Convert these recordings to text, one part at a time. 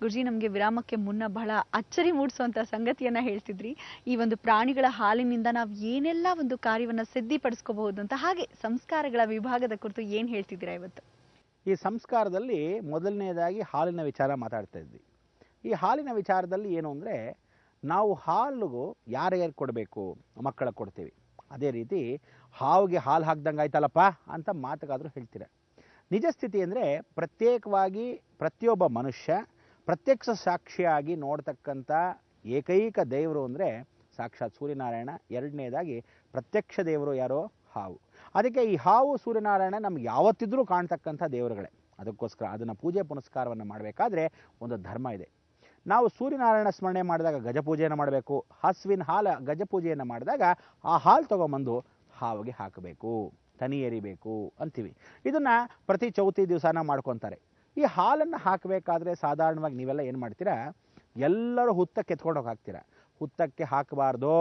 ಗುರುಜಿ, ನಮಗೆ ವಿರಾಮಕ್ಕೆ ಮುನ್ನ ಬಹಳ ಅಚ್ಚರಿ ಮೂಡಿಸುವಂತ ಸಂಗತಿಯನ್ನ ಹೇಳ್ತಿದ್ರಿ. ಈ ಒಂದು ಪ್ರಾಣಿಗಳ ಹಾಲಿನಿಂದ ನಾವು ಏನೆಲ್ಲ ಒಂದು ಕಾರ್ಯವನ್ನ ಸಿದ್ಧಿಪಡಿಸ್ಕೋಬಹುದು ಅಂತ. ಹಾಗೆ ಸಂಸ್ಕಾರಗಳ ವಿಭಾಗದ ಕುರಿತು ಏನ್ ಹೇಳ್ತಿದ್ದೀರಾ ಇವತ್ತು? ಈ ಸಂಸ್ಕಾರದಲ್ಲಿ ಮೊದಲನೇದಾಗಿ ಹಾಲಿನ ವಿಚಾರ ಮಾತಾಡ್ತಾ ಇದ್ವಿ. ಈ ಹಾಲಿನ ವಿಚಾರದಲ್ಲಿ ಏನು ಅಂದರೆ, ನಾವು ಹಾಲಿಗೂ ಯಾರ್ಯಾರು ಕೊಡಬೇಕು? ಮಕ್ಕಳ ಕೊಡ್ತೀವಿ. ಅದೇ ರೀತಿ ಹಾವಿಗೆ ಹಾಲು ಹಾಕ್ದಂಗೆ ಆಯ್ತಲ್ಲಪ್ಪ ಅಂತ ಮಾತುಗಾದರೂ ಹೇಳ್ತೀರ. ನಿಜ ಸ್ಥಿತಿ ಅಂದರೆ, ಪ್ರತ್ಯೇಕವಾಗಿ ಪ್ರತಿಯೊಬ್ಬ ಮನುಷ್ಯ ಪ್ರತ್ಯಕ್ಷ ಸಾಕ್ಷಿಯಾಗಿ ನೋಡ್ತಕ್ಕಂಥ ಏಕೈಕ ದೇವರು ಅಂದರೆ ಸಾಕ್ಷಾತ್ ಸೂರ್ಯನಾರಾಯಣ. ಎರಡನೇದಾಗಿ ಪ್ರತ್ಯಕ್ಷ ದೇವರು ಯಾರೋ? ಹಾವು. ಅದಕ್ಕೆ ಈ ಹಾವು ಸೂರ್ಯನಾರಾಯಣ ನಮ್ಗೆ ಯಾವತ್ತಿದ್ರೂ ಕಾಣ್ತಕ್ಕಂಥ ದೇವರುಗಳೇ. ಅದಕ್ಕೋಸ್ಕರ ಅದನ್ನು ಪೂಜೆ ಪುನಸ್ಕಾರವನ್ನು ಮಾಡಬೇಕಾದ್ರೆ ಒಂದು ಧರ್ಮ ಇದೆ. ನಾವು ಸೂರ್ಯನಾರಾಯಣ ಸ್ಮರಣೆ ಮಾಡಿದಾಗ ಗಜಪೂಜೆಯನ್ನು ಮಾಡಬೇಕು. ಹಸುವಿನ ಹಾಲು ಗಜಪೂಜೆಯನ್ನು ಮಾಡಿದಾಗ ಆ ಹಾಲು ತೊಗೊಂಬಂದು ಹಾವಿಗೆ ಹಾಕಬೇಕು, ತನಿ ಎರಿಬೇಕು ಅಂತೀವಿ. ಇದನ್ನು ಪ್ರತಿ ಚೌತಿ ದಿವಸನ ಮಾಡ್ಕೊತಾರೆ. ಈ ಹಾಲನ್ನು ಹಾಕಬೇಕಾದ್ರೆ ಸಾಧಾರಣವಾಗಿ ನೀವೆಲ್ಲ ಏನು ಮಾಡ್ತೀರಾ? ಎಲ್ಲರೂ ಹುತ್ತಕ್ಕೆ ಎತ್ಕೊಂಡು ಹೋಗಿ ಹಾಕ್ತೀರಾ. ಹುತ್ತಕ್ಕೆ ಹಾಕಬಾರ್ದು.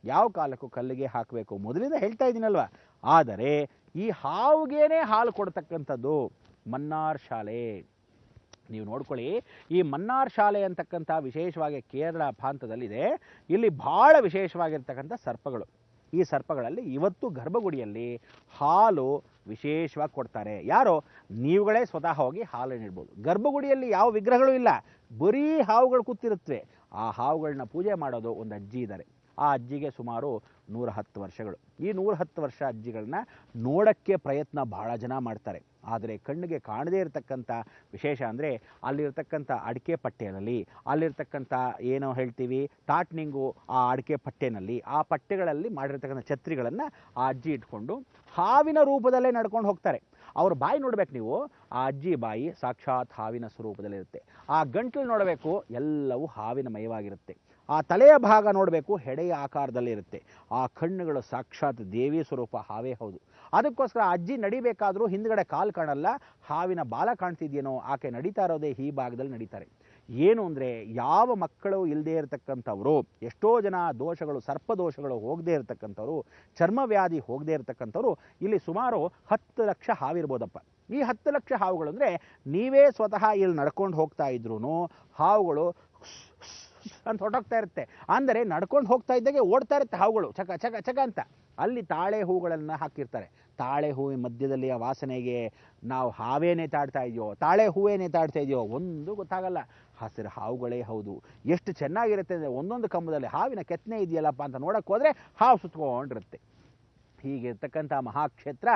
ಯಾವ ಕಾಲಕ್ಕೂ ಕಲ್ಲಿಗೆ ಹಾಕಬೇಕು. ಮೊದಲಿಂದ ಹೇಳ್ತಾ ಇದ್ದೀನಲ್ವ. ಆದರೆ ಈ ಹಾವುಗೇನೆ ಹಾಲು ಕೊಡ್ತಕ್ಕಂಥದ್ದು ಮನ್ನಾರ್ ಶಾಲೆ. ನೀವು ನೋಡ್ಕೊಳ್ಳಿ, ಈ ಮನ್ನಾರ್ ಶಾಲೆ ಅಂತಕ್ಕಂಥ ವಿಶೇಷವಾಗಿ ಕೇರಳ ಪ್ರಾಂತದಲ್ಲಿದೆ. ಇಲ್ಲಿ ಭಾಳ ವಿಶೇಷವಾಗಿರ್ತಕ್ಕಂಥ ಸರ್ಪಗಳು. ಈ ಸರ್ಪಗಳಲ್ಲಿ ಇವತ್ತು ಗರ್ಭಗುಡಿಯಲ್ಲಿ ಹಾಲು ವಿಶೇಷವಾಗಿ ಕೊಡ್ತಾರೆ. ಯಾರೋ? ನೀವುಗಳೇ ಸ್ವತಃ ಹೋಗಿ ಹಾಲು ನೀಡ್ಬೋದು. ಗರ್ಭಗುಡಿಯಲ್ಲಿ ಯಾವ ವಿಗ್ರಹಗಳು ಇಲ್ಲ, ಬರೀ ಹಾವುಗಳು ಕೂತಿರುತ್ತವೆ. ಆ ಹಾವುಗಳನ್ನ ಪೂಜೆ ಮಾಡೋದು ಒಂದು ಅಜ್ಜಿ ಇದ್ದಾರೆ. ಆ ಅಜ್ಜಿಗೆ ಸುಮಾರು 110 ವರ್ಷಗಳು. ಈ 110 ವರ್ಷ ಅಜ್ಜಿಗಳನ್ನ ನೋಡೋಕ್ಕೆ ಪ್ರಯತ್ನ ಭಾಳ ಜನ ಮಾಡ್ತಾರೆ. ಆದರೆ ಕಣ್ಣಿಗೆ ಕಾಣದೇ ಇರತಕ್ಕಂಥ ವಿಶೇಷ ಅಂದರೆ, ಅಲ್ಲಿರ್ತಕ್ಕಂಥ ಅಡಿಕೆ ಪಟ್ಟೆಯಲ್ಲಿ, ಅಲ್ಲಿರ್ತಕ್ಕಂಥ ಏನೋ ಹೇಳ್ತೀವಿ ಟಾಟ್ನಿಂಗು, ಆ ಅಡಿಕೆ ಪಟ್ಟೆನಲ್ಲಿ, ಆ ಪಟ್ಟೆಗಳಲ್ಲಿ ಮಾಡಿರ್ತಕ್ಕಂಥ ಛತ್ರಿಗಳನ್ನು ಆ ಅಜ್ಜಿ ಇಟ್ಕೊಂಡು ಹಾವಿನ ರೂಪದಲ್ಲೇ ನಡ್ಕೊಂಡು ಹೋಗ್ತಾರೆ. ಅವ್ರ ಬಾಯಿ ನೋಡ್ಬೇಕು ನೀವು. ಆ ಅಜ್ಜಿ ಬಾಯಿ ಸಾಕ್ಷಾತ್ ಹಾವಿನ ಸ್ವರೂಪದಲ್ಲಿರುತ್ತೆ. ಆ ಗಂಟಲು ನೋಡಬೇಕು, ಎಲ್ಲವೂ ಹಾವಿನ ಮಯವಾಗಿರುತ್ತೆ. ಆ ತಲೆಯ ಭಾಗ ನೋಡಬೇಕು, ಹೆಡೆಯ ಆಕಾರದಲ್ಲಿ ಇರುತ್ತೆ. ಆ ಕಣ್ಣುಗಳು ಸಾಕ್ಷಾತ್ ದೇವಿ ಸ್ವರೂಪ ಹಾವೇ ಹೌದು. ಅದಕ್ಕೋಸ್ಕರ ಅಜ್ಜಿ ನಡಿಬೇಕಾದ್ರೂ ಹಿಂದ್ಗಡೆ ಕಾಲು ಕಾಣಲ್ಲ, ಹಾವಿನ ಬಾಲ ಕಾಣ್ತಿದ್ಯೇನೋ. ಆಕೆ ನಡೀತಾ ಇರೋದೇ ಈ ಭಾಗದಲ್ಲಿ ನಡೀತಾರೆ. ಏನು ಅಂದರೆ, ಯಾವ ಮಕ್ಕಳು ಇಲ್ಲದೆ ಇರತಕ್ಕಂಥವ್ರು, ಎಷ್ಟೋ ಜನ ದೋಷಗಳು, ಸರ್ಪದೋಷಗಳು ಹೋಗದೇ ಇರತಕ್ಕಂಥವ್ರು, ಚರ್ಮವ್ಯಾಧಿ ಹೋಗದೇ ಇರತಕ್ಕಂಥವ್ರು ಇಲ್ಲಿ ಸುಮಾರು 10 ಲಕ್ಷ ಹಾವಿರ್ಬೋದಪ್ಪ. ಈ 10 ಲಕ್ಷ ಹಾವುಗಳು ಅಂದರೆ, ನೀವೇ ಸ್ವತಃ ಇಲ್ಲಿ ನಡ್ಕೊಂಡು ಹೋಗ್ತಾ ಇದ್ರೂ ಹಾವುಗಳು ಅಂತ ಹೊರಟೋಗ್ತಾ ಇರುತ್ತೆ. ಅಂದರೆ ನಡ್ಕೊಂಡು ಹೋಗ್ತಾ ಇದ್ದಾಗೆ ಓಡ್ತಾ ಇರುತ್ತೆ ಹಾವುಗಳು, ಚಕ ಚಕ ಚಕ ಅಂತ. ಅಲ್ಲಿ ತಾಳೆ ಹೂಗಳನ್ನು ಹಾಕಿರ್ತಾರೆ. ತಾಳೆ ಹೂವಿನ ಮಧ್ಯದಲ್ಲಿ ಆ ವಾಸನೆಗೆ ನಾವು ಹಾವೇ ನೇತಾಡ್ತಾ ಇದೆಯೋ, ತಾಳೆ ಹೂವೇ ನೇತಾಡ್ತಾ ಇದೆಯೋ ಒಂದು ಗೊತ್ತಾಗಲ್ಲ. ಹಸಿರು ಹಾವುಗಳೇ ಹೌದು. ಎಷ್ಟು ಚೆನ್ನಾಗಿರುತ್ತೆ ಅಂದರೆ, ಒಂದೊಂದು ಕಂಬದಲ್ಲಿ ಹಾವಿನ ಕೆತ್ತನೆ ಇದೆಯಲ್ಲಪ್ಪ ಅಂತ ನೋಡೋಕ್ಕೆ ಹೋದರೆ ಹಾವು ಸುತ್ಕೊಂಡಿರುತ್ತೆ. ಹೀಗಿರ್ತಕ್ಕಂಥ ಮಹಾಕ್ಷೇತ್ರ,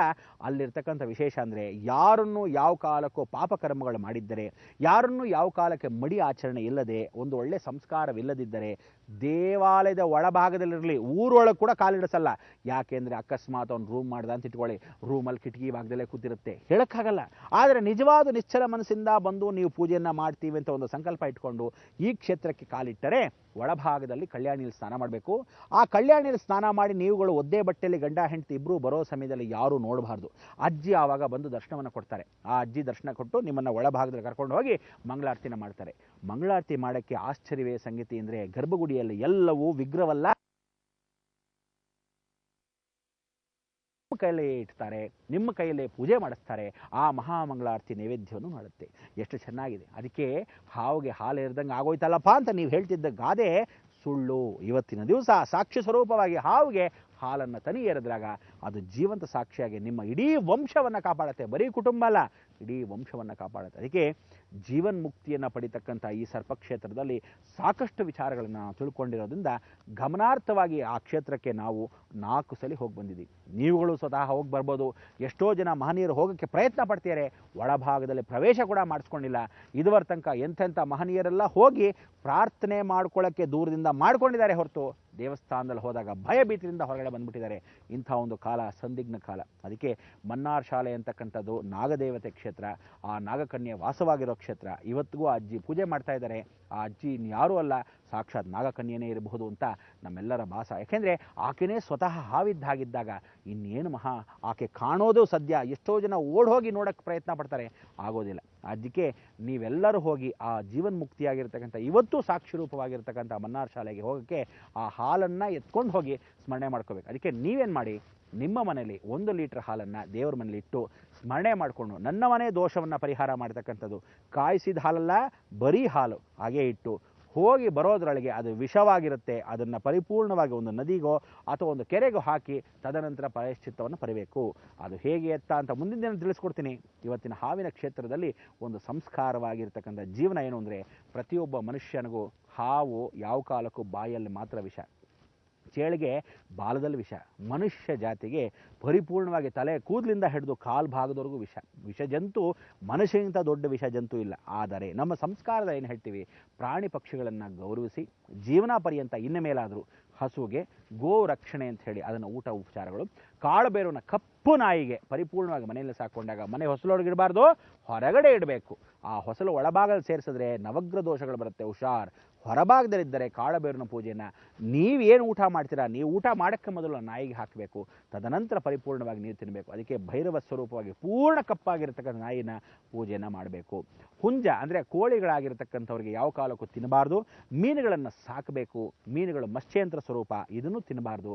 ಅಲ್ಲಿರ್ತಕ್ಕಂಥ ವಿಶೇಷ ಅಂದರೆ, ಯಾರನ್ನು ಯಾವ ಕಾಲಕ್ಕೂ ಪಾಪಕರ್ಮಗಳು ಮಾಡಿದ್ದರೆ, ಯಾರನ್ನು ಯಾವ ಕಾಲಕ್ಕೆ ಮಡಿ ಆಚರಣೆ ಇಲ್ಲದೆ, ಒಂದು ಒಳ್ಳೆ ಸಂಸ್ಕಾರವಿಲ್ಲದಿದ್ದರೆ ದೇವಾಲಯದ ಒಳಭಾಗದಲ್ಲಿರಲಿ, ಊರೊಳಗೆ ಕೂಡ ಕಾಲಿಡಿಸಲ್ಲ. ಯಾಕೆಂದರೆ ಅಕಸ್ಮಾತ್ ಅವ್ನು ರೂಮ್ ಮಾಡ್ದ ಅಂತ ಇಟ್ಕೊಳ್ಳಿ, ರೂಮಲ್ಲಿ ಕಿಟಕಿ ಭಾಗದಲ್ಲೇ ಕೂತಿರುತ್ತೆ, ಹೇಳೋಕ್ಕಾಗಲ್ಲ. ಆದರೆ ನಿಜವಾದ ನಿಶ್ಚಲ ಮನಸ್ಸಿಂದ ಬಂದು ನೀವು ಪೂಜೆಯನ್ನು ಮಾಡ್ತೀವಿ ಅಂತ ಒಂದು ಸಂಕಲ್ಪ ಇಟ್ಕೊಂಡು ಈ ಕ್ಷೇತ್ರಕ್ಕೆ ಕಾಲಿಟ್ಟರೆ, ಒಳಭಾಗದಲ್ಲಿ ಕಲ್ಯಾಣಿಯಲ್ಲಿ ಸ್ನಾನ ಮಾಡಬೇಕು. ಆ ಕಲ್ಯಾಣಿಯಲ್ಲಿ ಸ್ನಾನ ಮಾಡಿ ನೀವುಗಳು ಒದ್ದೇ ಬಟ್ಟೆಯಲ್ಲಿ ಗಂಡ ಹೆಂಡತಿ ಇಬ್ಬರು ಬರೋ ಸಮಯದಲ್ಲಿ ಯಾರೂ ನೋಡಬಾರ್ದು. ಅಜ್ಜಿ ಆವಾಗ ಬಂದು ದರ್ಶನವನ್ನು ಕೊಡ್ತಾರೆ. ಆ ಅಜ್ಜಿ ದರ್ಶನ ಕೊಟ್ಟು ನಿಮ್ಮನ್ನು ಒಳಭಾಗದಲ್ಲಿ ಕರ್ಕೊಂಡು ಹೋಗಿ ಮಂಗಳಾರತಿನ ಮಾಡ್ತಾರೆ. ಮಂಗಳಾರತಿ ಮಾಡೋಕ್ಕೆ ಆಶ್ಚರ್ಯವೇ ಸಂಗತಿ ಅಂದರೆ, ಗರ್ಭಗುಡಿಯಲ್ಲಿ ಎಲ್ಲವೂ ವಿಗ್ರಹವಲ್ಲ, ನಿಮ್ಮ ಕೈಯಲ್ಲೇ ಇಡ್ತಾರೆ, ನಿಮ್ಮ ಕೈಯಲ್ಲೇ ಪೂಜೆ ಮಾಡಿಸ್ತಾರೆ. ಆ ಮಹಾಮಂಗಳಾರತಿ ನೈವೇದ್ಯವನ್ನು ಮಾಡುತ್ತೆ. ಎಷ್ಟು ಚೆನ್ನಾಗಿದೆ. ಅದಕ್ಕೆ ಹಾವಿಗೆ ಹಾಲು ಎರ್ದಂಗೆ ಆಗೋಯ್ತಲ್ಲಪ್ಪ ಅಂತ ನೀವು ಹೇಳ್ತಿದ್ದ ಗಾದೆ ಸುಳ್ಳು. ಇವತ್ತಿನ ದಿವಸ ಸಾಕ್ಷಿ ಸ್ವರೂಪವಾಗಿ ಹಾವಿಗೆ ಹಾಲನ್ನು ತನಿ ಎರೆದಾಗ ಅದು ಜೀವಂತ ಸಾಕ್ಷಿಯಾಗಿ ನಿಮ್ಮ ಇಡೀ ವಂಶವನ್ನು ಕಾಪಾಡುತ್ತೆ. ಬರೀ ಕುಟುಂಬ ಅಲ್ಲ, ಇಡೀ ವಂಶವನ್ನು ಕಾಪಾಡುತ್ತೆ. ಅದಕ್ಕೆ ಜೀವನ್ಮುಕ್ತಿಯನ್ನು ಪಡಿತಕ್ಕಂಥ ಈ ಸರ್ಪಕ್ಷೇತ್ರದಲ್ಲಿ ಸಾಕಷ್ಟು ವಿಚಾರಗಳನ್ನು ನಾವು ತಿಳ್ಕೊಂಡಿರೋದ್ರಿಂದ ಗಮನಾರ್ಥವಾಗಿ ಆ ಕ್ಷೇತ್ರಕ್ಕೆ ನಾವು 4 ಸಲ ಹೋಗಿ ಬಂದಿದ್ದೀವಿ. ನೀವುಗಳು ಸ್ವತಃ ಹೋಗಿ ಬರ್ಬೋದು. ಎಷ್ಟೋ ಜನ ಮಹನೀಯರು ಹೋಗೋಕ್ಕೆ ಪ್ರಯತ್ನ ಪಡ್ತಿದ್ದಾರೆ, ಒಳಭಾಗದಲ್ಲಿ ಪ್ರವೇಶ ಕೂಡ ಮಾಡಿಸ್ಕೊಂಡಿಲ್ಲ. ಇದುವರ ತನಕ ಎಂಥೆಂಥ ಮಹನೀಯರೆಲ್ಲ ಹೋಗಿ ಪ್ರಾರ್ಥನೆ ಮಾಡ್ಕೊಳ್ಳೋಕ್ಕೆ ದೂರದಿಂದ ಮಾಡ್ಕೊಂಡಿದ್ದಾರೆ ಹೊರತು ದೇವಸ್ಥಾನದಲ್ಲಿ ಹೋದಾಗ ಭಯ ಭೀತಿಯಿಂದ ಹೊರಗಡೆ ಬಂದ್ಬಿಟ್ಟಿದ್ದಾರೆ. ಇಂಥ ಒಂದು ಕಾಲ ಸಂದಿಗ್ಧ ಕಾಲ. ಅದಕ್ಕೆ ಮನ್ನಾರ್ ಶಾಲೆ ಅಂತಕ್ಕಂಥದ್ದು ನಾಗದೇವತೆ ಕ್ಷೇತ್ರ, ಆ ನಾಗಕನ್ಯೆ ವಾಸವಾಗಿರೋ ಕ್ಷೇತ್ರ. ಇವತ್ತಿಗೂ ಆ ಅಜ್ಜಿ ಪೂಜೆ ಮಾಡ್ತಾ ಇದ್ದಾರೆ. ಆ ಅಜ್ಜಿ ಇನ್ಯಾರೂ ಅಲ್ಲ, ಸಾಕ್ಷಾತ್ ನಾಗಕನ್ಯನೇ ಇರಬಹುದು ಅಂತ ನಮ್ಮೆಲ್ಲರ ಭಾಸ. ಯಾಕೆಂದರೆ ಆಕೆನೇ ಸ್ವತಃ ಹಾವಿದ್ದಾಗಿದ್ದಾಗ ಇನ್ನೇನು ಆಕೆ ಕಾಣೋದು ಸದ್ಯ. ಎಷ್ಟೋ ಜನ ಓಡ್ ಹೋಗಿ ನೋಡೋಕ್ಕೆ ಪ್ರಯತ್ನ ಪಡ್ತಾರೆ, ಆಗೋದಿಲ್ಲ. ಅದಕ್ಕೆ ನೀವೆಲ್ಲರೂ ಹೋಗಿ ಆ ಜೀವನ್ಮುಕ್ತಿಯಾಗಿರ್ತಕ್ಕಂಥ ಇವತ್ತು ಸಾಕ್ಷಿ ರೂಪವಾಗಿರ್ತಕ್ಕಂಥ ಮನ್ನಾರ್ ಶಾಲೆಗೆ ಹೋಗೋಕ್ಕೆ ಆ ಹಾಲನ್ನು ಎತ್ಕೊಂಡು ಹೋಗಿ ಸ್ಮರಣೆ ಮಾಡ್ಕೋಬೇಕು. ಅದಕ್ಕೆ ನೀವೇನು ಮಾಡಿ, ನಿಮ್ಮ ಮನೇಲಿ 1 ಲೀಟರ್ ಹಾಲನ್ನು ದೇವ್ರ ಮನೇಲಿ ಇಟ್ಟು ಸ್ಮರಣೆ ಮಾಡಿಕೊಂಡು, ನನ್ನ ಮನೆ ದೋಷವನ್ನು ಪರಿಹಾರ ಮಾಡ್ತಕ್ಕಂಥದ್ದು ಕಾಯಿಸಿದ ಹಾಲಲ್ಲ, ಬರೀ ಹಾಲು ಹಾಗೇ ಇಟ್ಟು ಹೋಗಿ ಬರೋದ್ರೊಳಗೆ ಅದು ವಿಷವಾಗಿರುತ್ತೆ, ಅದನ್ನು ಪರಿಪೂರ್ಣವಾಗಿ ಒಂದು ನದಿಗೋ ಅಥವಾ ಒಂದು ಕೆರೆಗೋ ಹಾಕಿ ತದನಂತರ ಪ್ರಾಯಶ್ಚಿತ್ತವನ್ನು ಪಡಿಬೇಕು. ಅದು ಹೇಗೆ ಎತ್ತ ಅಂತ ಮುಂದಿನ ದಿನ ತಿಳಿಸ್ಕೊಡ್ತೀನಿ. ಇವತ್ತಿನ ಹಾವಿನ ಕ್ಷೇತ್ರದಲ್ಲಿ ಒಂದು ಸಂಸ್ಕಾರವಾಗಿರ್ತಕ್ಕಂಥ ಜೀವನ ಏನು ಅಂದರೆ, ಪ್ರತಿಯೊಬ್ಬ ಮನುಷ್ಯನಿಗೂ ಹಾವು ಯಾವ ಕಾಲಕ್ಕೂ ಬಾಯಲ್ಲಿ ಮಾತ್ರ ವಿಷ, ಚೇಳಿಗೆ ಬಾಲದಲ್ಲಿ ವಿಷ, ಮನುಷ್ಯ ಜಾತಿಗೆ ಪರಿಪೂರ್ಣವಾಗಿ ತಲೆ ಕೂದಲಿಂದ ಹಿಡಿದು ಕಾಲು ಭಾಗದವರೆಗೂ ವಿಷ. ವಿಷಜಂತು ಮನುಷ್ಯನಿಗಿಂತ ದೊಡ್ಡ ವಿಷಜಂತು ಇಲ್ಲ. ಆದರೆ ನಮ್ಮ ಸಂಸ್ಕಾರದ ಏನು ಹೇಳ್ತೀವಿ, ಪ್ರಾಣಿ ಪಕ್ಷಿಗಳನ್ನು ಗೌರವಿಸಿ ಜೀವನ ಪರ್ಯಂತ ಇನ್ನು ಮೇಲಾದರೂ ಹಸುಗೆ ಗೋ ರಕ್ಷಣೆ ಅಂತ ಹೇಳಿ ಅದನ್ನು ಊಟ ಉಪಚಾರಗಳು, ಕಾಳುಬೇರುನ ಕಪ್ಪು ನಾಯಿಗೆ ಪರಿಪೂರ್ಣವಾಗಿ ಮನೆಯಲ್ಲಿ ಸಾಕೊಂಡಾಗ ಮನೆ ಹೊಸಲೊಳಗೆ ಇಡಬಾರ್ದು, ಹೊರಗಡೆ ಇಡಬೇಕು. ಆ ಹೊಸಲು ಒಳಭಾಗದಲ್ಲಿ ಸೇರಿಸಿದ್ರೆ ನವಗ್ರಹ ದೋಷಗಳು ಬರುತ್ತೆ, ಹುಷಾರ್. ಹೊರಭಾಗದಲ್ಲಿದ್ದರೆ ಕಾಳುಬೇರಿನ ಪೂಜೆಯನ್ನು ನೀವೇನು ಊಟ ಮಾಡ್ತೀರಾ, ನೀವು ಊಟ ಮಾಡೋಕ್ಕೆ ಮೊದಲು ನಾಯಿಗೆ ಹಾಕಬೇಕು, ತದನಂತರ ಪರಿಪೂರ್ಣವಾಗಿ ನೀವು ತಿನ್ನಬೇಕು. ಅದಕ್ಕೆ ಭೈರವ ಸ್ವರೂಪವಾಗಿ ಪೂರ್ಣ ಕಪ್ಪಾಗಿರ್ತಕ್ಕಂಥ ನಾಯಿನ ಪೂಜೆಯನ್ನು ಮಾಡಬೇಕು. ಹುಂಜ ಅಂದರೆ ಕೋಳಿಗಳಾಗಿರ್ತಕ್ಕಂಥವ್ರಿಗೆ ಯಾವ ಕಾಲಕ್ಕೂ ತಿನ್ನಬಾರ್ದು. ಮೀನುಗಳನ್ನು ಸಾಕಬೇಕು, ಮೀನುಗಳು ಮತ್ಸ್ಯಂತ್ರ ಸ್ವರೂಪ, ಇದನ್ನು ತಿನ್ನಬಾರ್ದು.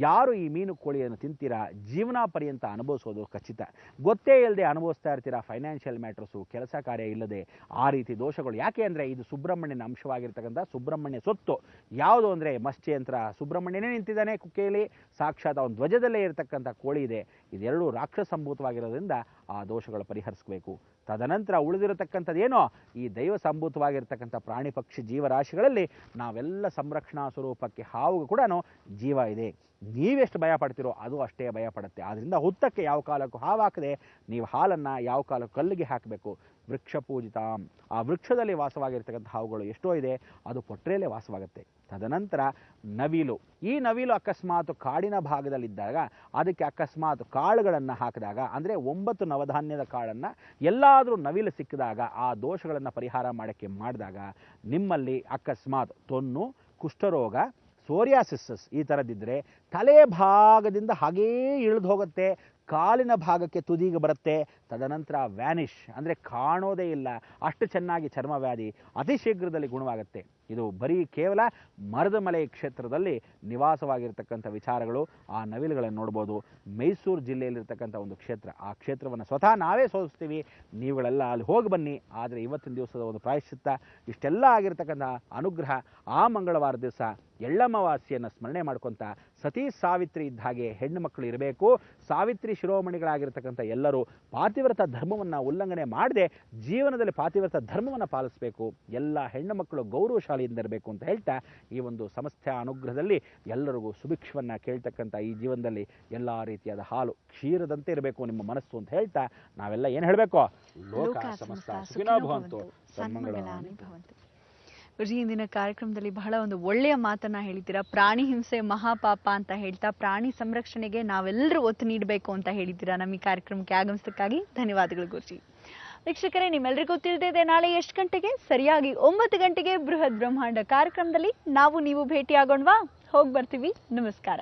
ಯಾರು ಈ ಮೀನು ಕೋಳಿಯನ್ನು ತಿಂತೀರಾ ಜೀವನ ಪರ್ಯಂತ ಅನುಭವಿಸೋದು ಖಚಿತ. ಗೊತ್ತೇ ಇಲ್ಲದೆ ಅನುಭವಿಸ್ತಾ ಇರ್ತೀರಾ, ಫೈನಾನ್ಷಿಯಲ್ ಮ್ಯಾಟ್ರಸ್ಸು, ಕೆಲಸ ಕಾರ್ಯ ಇಲ್ಲದೆ ಆ ರೀತಿ ದೋಷಗಳು. ಯಾಕೆ ಅಂದರೆ ಇದು ಸುಬ್ರಹ್ಮಣ್ಯನ ಅಂಶವಾಗಿರ್ತಕ್ಕಂಥ ಸುಬ್ರಹ್ಮಣ್ಯ ಸೊತ್ತು. ಯಾವುದು ಅಂದರೆ ಮತ್ಸ್ಯಂತ್ರ, ಸುಬ್ರಹ್ಮಣ್ಯನೇ ನಿಂತಿದ್ದಾನೆ ಕುಕ್ಕೆಯಲ್ಲಿ, ಸಾಕ್ಷಾತ್ ಅವನ ಧ್ವಜದಲ್ಲೇ ಇರತಕ್ಕಂಥ ಕೋಳಿ ಇದೆ. ಇದೆರಡೂ ರಾಕ್ಷಸ ಸಂಭೂತವಾಗಿರೋದ್ರಿಂದ ಆ ದೋಷಗಳು ಪರಿಹರಿಸಬೇಕು. ತದನಂತರ ಉಳಿದಿರತಕ್ಕಂಥದ್ದೇನೋ ಈ ದೈವ ಸಂಭೂತವಾಗಿರ್ತಕ್ಕಂಥ ಪ್ರಾಣಿ ಪಕ್ಷಿ ಜೀವರಾಶಿಗಳಲ್ಲಿ ನಾವೆಲ್ಲ ಸಂರಕ್ಷಣಾ ಸ್ವರೂಪಕ್ಕೆ ಹಾವು ಕೂಡ ಜೀವ ಇದೆ. ನೀವೆಷ್ಟು ಭಯ ಪಡ್ತೀರೋ ಅದು ಅಷ್ಟೇ ಭಯ ಪಡುತ್ತೆ. ಆದ್ದರಿಂದ ಹುತ್ತಕ್ಕೆ ಯಾವ ಕಾಲಕ್ಕೂ ಹಾವು ಹಾಕದೆ ನೀವು ಹಾಲನ್ನು ಯಾವ ಕಾಲಕ್ಕೂ ಕಲ್ಲಿಗೆ ಹಾಕಬೇಕು. ವೃಕ್ಷ ಪೂಜಿತ, ಆ ವೃಕ್ಷದಲ್ಲಿ ವಾಸವಾಗಿರ್ತಕ್ಕಂಥ ಹಾವುಗಳು ಎಷ್ಟೋ ಇದೆ, ಅದು ಪೊಟ್ರೆಯಲ್ಲೇ ವಾಸವಾಗುತ್ತೆ. ತದನಂತರ ನವಿಲು, ಈ ನವಿಲು ಅಕಸ್ಮಾತ್ ಕಾಡಿನ ಭಾಗದಲ್ಲಿದ್ದಾಗ ಅದಕ್ಕೆ ಅಕಸ್ಮಾತ್ ಕಾಳುಗಳನ್ನು ಹಾಕಿದಾಗ, ಅಂದರೆ 9 ನವಧಾನ್ಯದ ಕಾಳನ್ನು ಎಲ್ಲಾದರೂ ನವಿಲು ಸಿಕ್ಕಿದಾಗ ಆ ದೋಷಗಳನ್ನು ಪರಿಹಾರ ಮಾಡೋಕ್ಕೆ ಮಾಡಿದಾಗ ನಿಮ್ಮಲ್ಲಿ ಅಕಸ್ಮಾತ್ ತೊನ್ನು, ಕುಷ್ಠರೋಗ, ಸೋರಿಯಾಸಿಸ್ ಈ ಥರದ್ದಿದ್ದರೆ ತಲೆ ಭಾಗದಿಂದ ಹಾಗೇ ಇಳಿದು ಹೋಗುತ್ತೆ, ಕಾಲಿನ ಭಾಗಕ್ಕೆ ತುದಿಗೆ ಬರುತ್ತೆ. ತದನಂತರ ವ್ಯಾನಿಷ್ ಅಂದರೆ ಕಾಣೋದೇ ಇಲ್ಲ, ಅಷ್ಟು ಚೆನ್ನಾಗಿ ಚರ್ಮವ್ಯಾಧಿ ಅತಿ ಶೀಘ್ರದಲ್ಲಿ ಗುಣವಾಗುತ್ತೆ. ಇದು ಬರೀ ಕೇವಲ ಮರದ ಮಲೆ ಕ್ಷೇತ್ರದಲ್ಲಿ ನಿವಾಸವಾಗಿರ್ತಕ್ಕಂಥ ವಿಚಾರಗಳು. ಆ ನವಿಲುಗಳನ್ನು ನೋಡ್ಬೋದು. ಮೈಸೂರು ಜಿಲ್ಲೆಯಲ್ಲಿರ್ತಕ್ಕಂಥ ಒಂದು ಕ್ಷೇತ್ರ, ಆ ಕ್ಷೇತ್ರವನ್ನು ಸ್ವತಃ ನಾವೇ ಸೋಲಿಸ್ತೀವಿ, ನೀವುಗಳೆಲ್ಲ ಅಲ್ಲಿ ಹೋಗಿ ಬನ್ನಿ. ಆದರೆ ಇವತ್ತಿನ ದಿವಸದ ಒಂದು ಪ್ರಾಯಶ್ಚಿತ್ತ ಇಷ್ಟೆಲ್ಲ ಆಗಿರ್ತಕ್ಕಂಥ ಅನುಗ್ರಹ ಆ ಮಂಗಳವಾರ ದಿವಸ ಎಳ್ಳಮ್ಮವಾಸಿಯನ್ನು ಸ್ಮರಣೆ ಮಾಡ್ಕೊತ ಸತೀ ಸಾವಿತ್ರಿ ಇದ್ದ ಹಾಗೆ ಹೆಣ್ಣು ಮಕ್ಕಳು ಇರಬೇಕು. ಸಾವಿತ್ರಿ ಶಿರೋಮಣಿಗಳಾಗಿರ್ತಕ್ಕಂಥ ಎಲ್ಲರೂ ಪಾತಿವ್ರತ ಧರ್ಮವನ್ನು ಉಲ್ಲಂಘನೆ ಮಾಡದೆ ಜೀವನದಲ್ಲಿ ಪಾತಿವ್ರತ ಧರ್ಮವನ್ನು ಪಾಲಿಸಬೇಕು. ಎಲ್ಲ ಹೆಣ್ಣು ಮಕ್ಕಳು ಗೌರವಶಾಲಿಯಿಂದ ಇರಬೇಕು ಅಂತ ಹೇಳ್ತಾ ಈ ಒಂದು ಸಂಸ್ಥೆಯ ಅನುಗ್ರಹದಲ್ಲಿ ಎಲ್ಲರಿಗೂ ಸುಭಿಕ್ಷವನ್ನು ಕೇಳ್ತಕ್ಕಂಥ ಈ ಜೀವನದಲ್ಲಿ ಎಲ್ಲ ರೀತಿಯಾದ ಹಾಲು ಕ್ಷೀರದಂತೆ ಇರಬೇಕು ನಿಮ್ಮ ಮನಸ್ಸು ಅಂತ ಹೇಳ್ತಾ ನಾವೆಲ್ಲ ಏನು ಹೇಳಬೇಕು, ಲೋಕ ಸಮಸ್ತ ಸುಖಿನೋ ಭವಂತು ಸನ್ಮಂಗಳಾನಿ ಭವಂತು. ಗುರುಜಿ, ಇಂದಿನ ಕಾರ್ಯಕ್ರಮದಲ್ಲಿ ಬಹಳ ಒಂದು ಒಳ್ಳೆಯ ಮಾತನ್ನ ಹೇಳಿದ್ದೀರಾ. ಪ್ರಾಣಿ ಹಿಂಸೆ ಮಹಾಪಾಪ ಅಂತ ಹೇಳ್ತಾ ಪ್ರಾಣಿ ಸಂರಕ್ಷಣೆಗೆ ನಾವೆಲ್ಲರೂ ಒತ್ತು ನೀಡಬೇಕು ಅಂತ ಹೇಳಿದ್ದೀರಾ. ನಮ್ಮ ಈ ಕಾರ್ಯಕ್ರಮಕ್ಕೆ ಆಗಮಿಸೋದಕ್ಕಾಗಿ ಧನ್ಯವಾದಗಳು ಗುರುಜಿ. ವೀಕ್ಷಕರೇ, ನಿಮ್ಮೆಲ್ಲರಿಗೂ ತಿಳಿದಿದೆ, ನಾಳೆ ಎಷ್ಟು ಗಂಟೆಗೆ? ಸರಿಯಾಗಿ 9 ಗಂಟೆಗೆ ಬೃಹತ್ ಬ್ರಹ್ಮಾಂಡ ಕಾರ್ಯಕ್ರಮದಲ್ಲಿ ನಾವು ನೀವು ಭೇಟಿಯಾಗೋಣವಾ? ಹೋಗಿ ಬರ್ತೀವಿ. ನಮಸ್ಕಾರ.